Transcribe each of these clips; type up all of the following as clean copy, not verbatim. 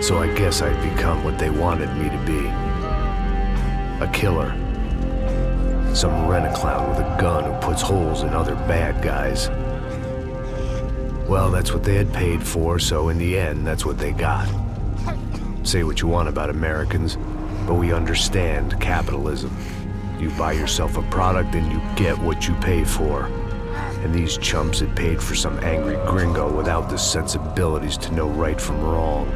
So I guess I'd become what they wanted me to be. A killer. Some rent-a-clown with a gun who puts holes in other bad guys. Well, that's what they had paid for, so in the end, that's what they got. Say what you want about Americans, but we understand capitalism. You buy yourself a product and you get what you pay for. And these chumps had paid for some angry gringo without the sensibilities to know right from wrong.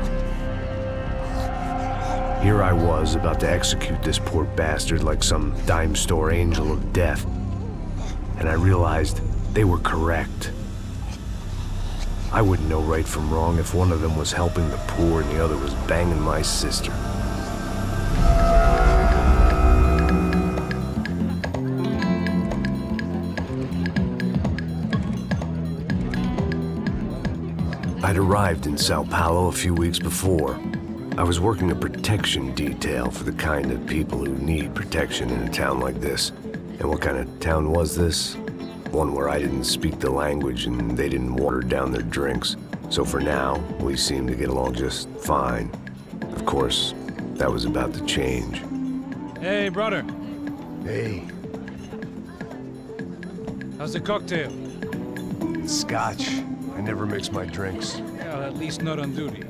Here I was, about to execute this poor bastard like some dime store angel of death. And I realized they were correct. I wouldn't know right from wrong if one of them was helping the poor and the other was banging my sister. I'd arrived in Sao Paulo a few weeks before. I was working a protection detail for the kind of people who need protection in a town like this. And what kind of town was this? One where I didn't speak the language and they didn't water down their drinks. So for now, we seemed to get along just fine. Of course, that was about to change. Hey, brother. Hey. How's the cocktail? It's scotch. I never mix my drinks. Well, at least not on duty.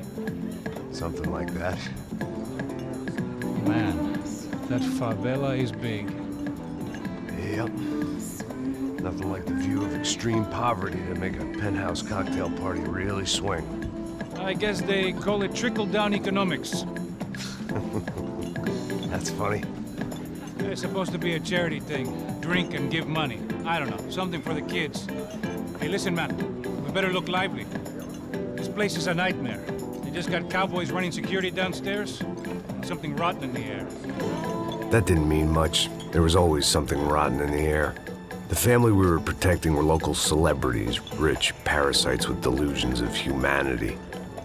Something like that. Man, that favela is big. Yep. Nothing like the view of extreme poverty to make a penthouse cocktail party really swing. I guess they call it trickle-down economics. That's funny. It's supposed to be a charity thing. Drink and give money. I don't know, something for the kids. Hey, listen, man. We better look lively. This place is a nightmare. They just got cowboys running security downstairs. And something rotten in the air. That didn't mean much. There was always something rotten in the air. The family we were protecting were local celebrities, rich parasites with delusions of humanity.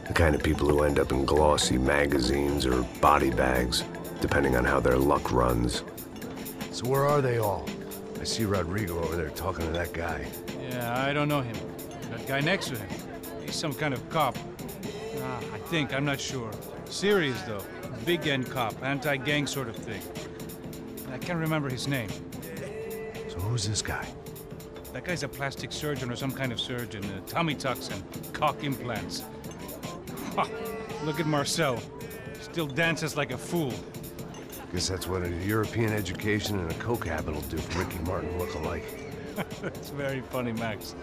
The kind of people who end up in glossy magazines or body bags, depending on how their luck runs. So where are they all? I see Rodrigo over there talking to that guy. Yeah, I don't know him. That guy next to him, he's some kind of cop. I think, I'm not sure. Serious, though. Big end cop, anti-gang sort of thing. I can't remember his name. So who's this guy? That guy's a plastic surgeon or some kind of surgeon. Tummy tucks and cock implants. Ha! Look at Marcel. Still dances like a fool. Guess that's what a European education and a coke habit will do for Ricky Martin look-alike. That's very funny, Max.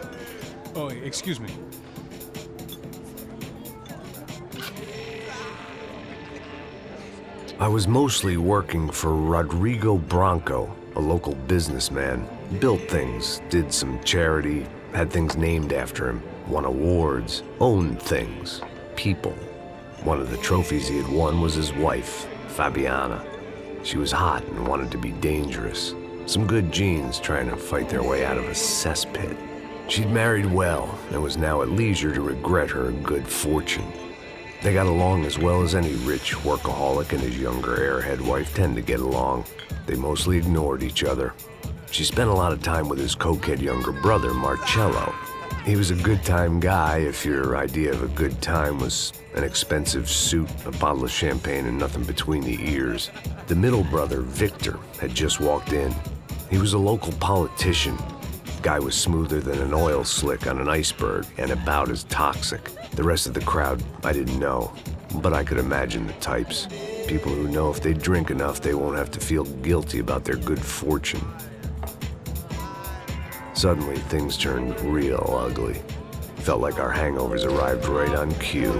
Oh, excuse me. I was mostly working for Rodrigo Branco, a local businessman. Built things, did some charity, had things named after him, won awards, owned things, people. One of the trophies he had won was his wife, Fabiana. She was hot and wanted to be dangerous. Some good genes trying to fight their way out of a cesspit. She'd married well and was now at leisure to regret her good fortune. They got along as well as any rich workaholic and his younger airhead wife tend to get along. They mostly ignored each other. She spent a lot of time with his cokehead younger brother, Marcello. He was a good-time guy if your idea of a good time was an expensive suit, a bottle of champagne, and nothing between the ears. The middle brother, Victor, had just walked in. He was a local politician. Guy was smoother than an oil slick on an iceberg and about as toxic. The rest of the crowd, I didn't know, but I could imagine the types. People who know if they drink enough, they won't have to feel guilty about their good fortune. Suddenly, things turned real ugly. Felt like our hangovers arrived right on cue.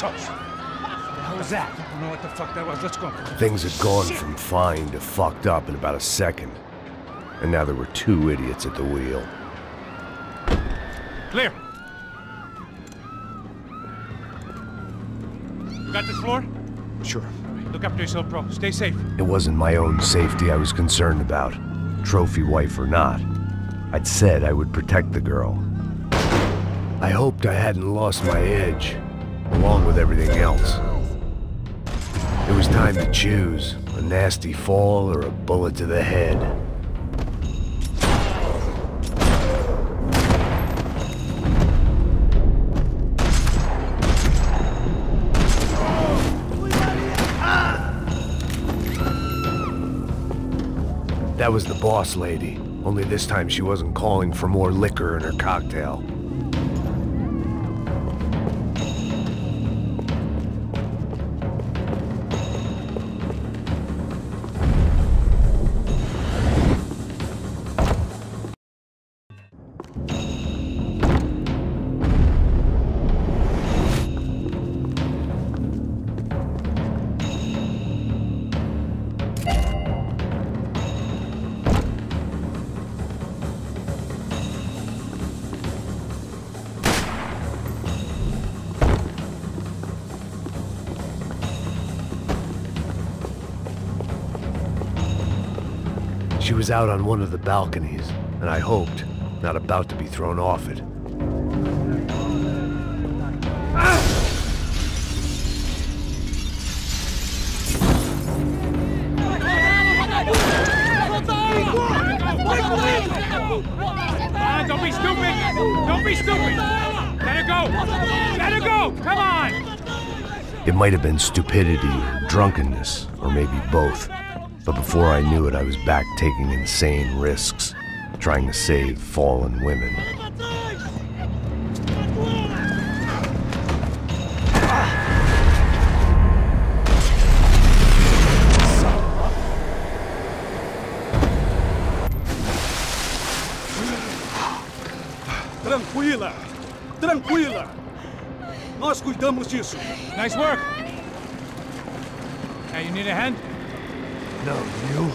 What was that? I don't know what the fuck that was. Let's go. Things had gone from fine to fucked up in about a second. And now there were two idiots at the wheel. Clear. You got this floor? Sure. Right, look after yourself, bro. Stay safe. It wasn't my own safety I was concerned about, trophy wife or not. I'd said I would protect the girl. I hoped I hadn't lost my edge, along with everything else. It was time to choose, a nasty fall or a bullet to the head. That was the boss lady, only this time she wasn't calling for more liquor in her cocktail. She was out on one of the balconies, and I hoped, not about to be thrown off it. Don't be stupid! Don't be stupid! Let her go! Let her go! Come on! It might have been stupidity or drunkenness, or maybe both. But before I knew it, I was back taking insane risks, trying to save fallen women. Tranquila! Tranquila! Nós cuidamos disso. Nice work! Hey, you need a hand? No, you?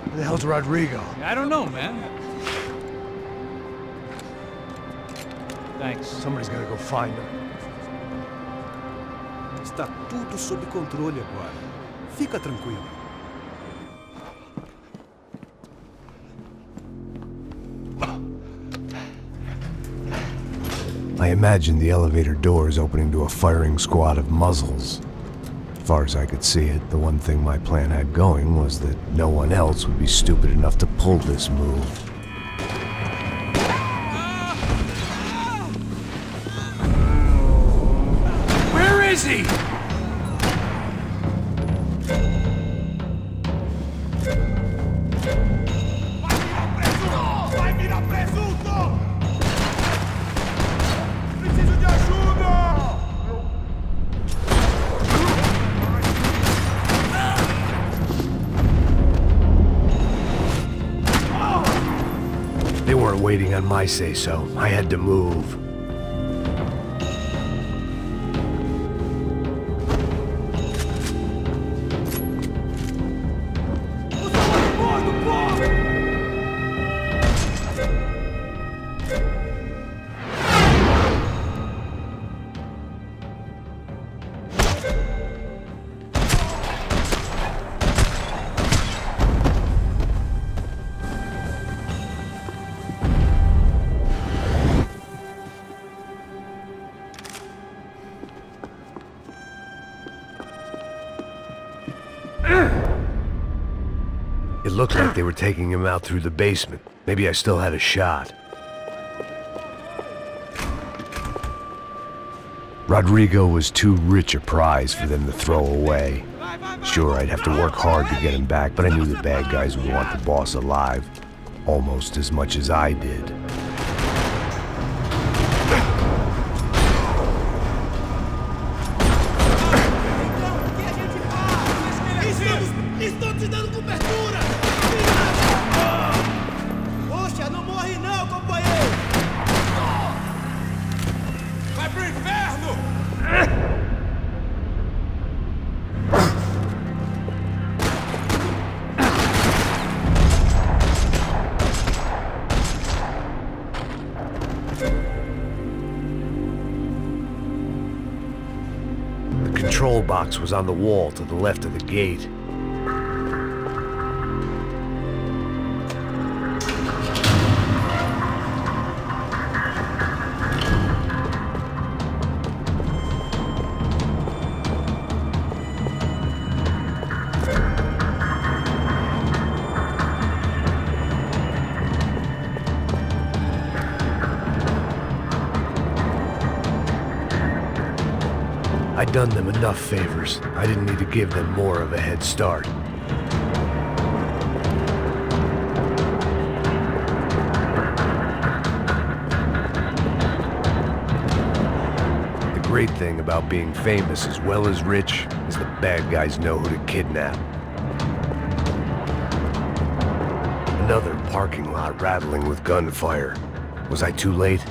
Where the hell's Rodrigo? I don't know, man. Thanks. Somebody's gotta go find him. Está tudo sob controle agora. Fica tranquilo. I imagined the elevator doors opening to a firing squad of muzzles. As far as I could see it, the one thing my plan had going was that no one else would be stupid enough to pull this move. Where is he? They weren't waiting on my say-so. I had to move. It looked like they were taking him out through the basement. Maybe I still had a shot. Rodrigo was too rich a prize for them to throw away. Sure, I'd have to work hard to get him back, but I knew the bad guys would want the boss alive, almost as much as I did. The control box was on the wall to the left of the gate. I'd done them enough favors. I didn't need to give them more of a head start. The great thing about being famous as well as rich is the bad guys know who to kidnap. Another parking lot rattling with gunfire. Was I too late?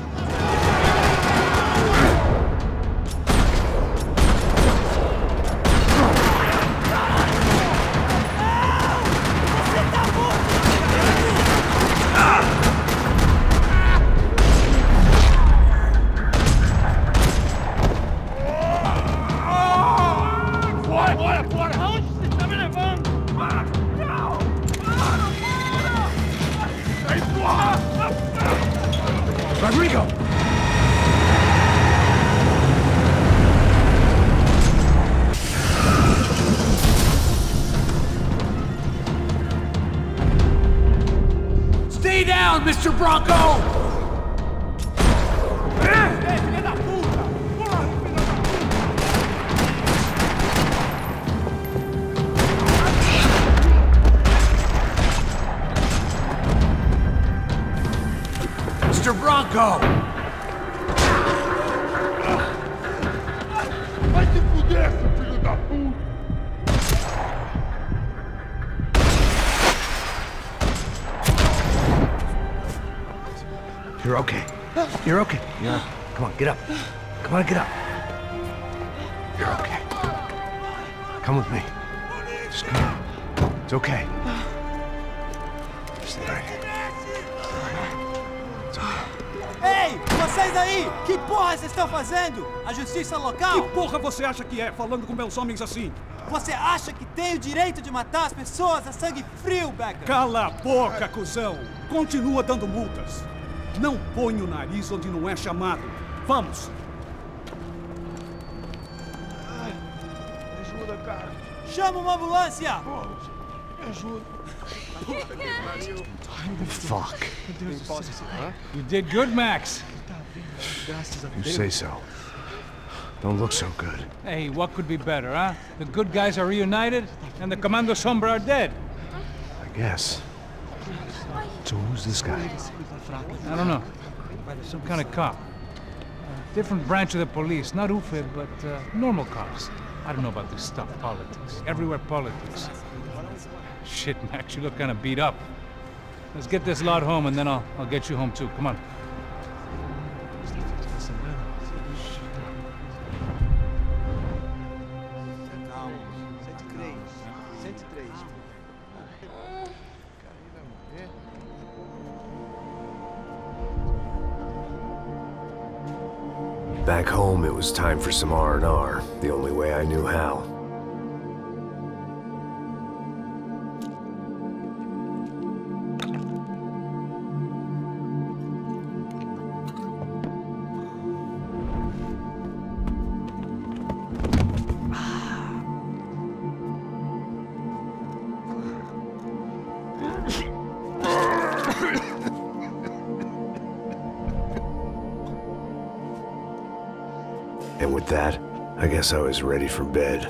Rodrigo! Stay down, Mr. Bronco! Mr. Bronco! Vai se fuder, seu filho da puta! You're okay. You're okay. Yeah. Come on, get up. Come on, get up. You're okay. Come with me. Just come on. It's okay. Stay right here. Ei, vocês aí! Que porra vocês estão fazendo? A justiça local? Que porra você acha que é, falando com meus homens assim? Você acha que tem o direito de matar as pessoas a sangue frio, Becker? Cala a boca, cuzão! Continua dando multas. Não põe o nariz onde não é chamado. Vamos! Me ajuda, cara. Chama uma ambulância! Pô, me ajuda. Fuck. You did good, Max. You say so. Don't look so good. Hey, what could be better, huh? The good guys are reunited, and the Commando Sombra are dead. I guess. So who's this guy? I don't know. Some kind of cop. Different branch of the police. Not UFE, but normal cops. I don't know about this stuff, politics. Everywhere politics. Shit, Max, you look kind of beat up. Let's get this lot home, and then I'll get you home too. Come on. Back home, it was time for some R&R, the only way I knew how. And with that, I guess I was ready for bed.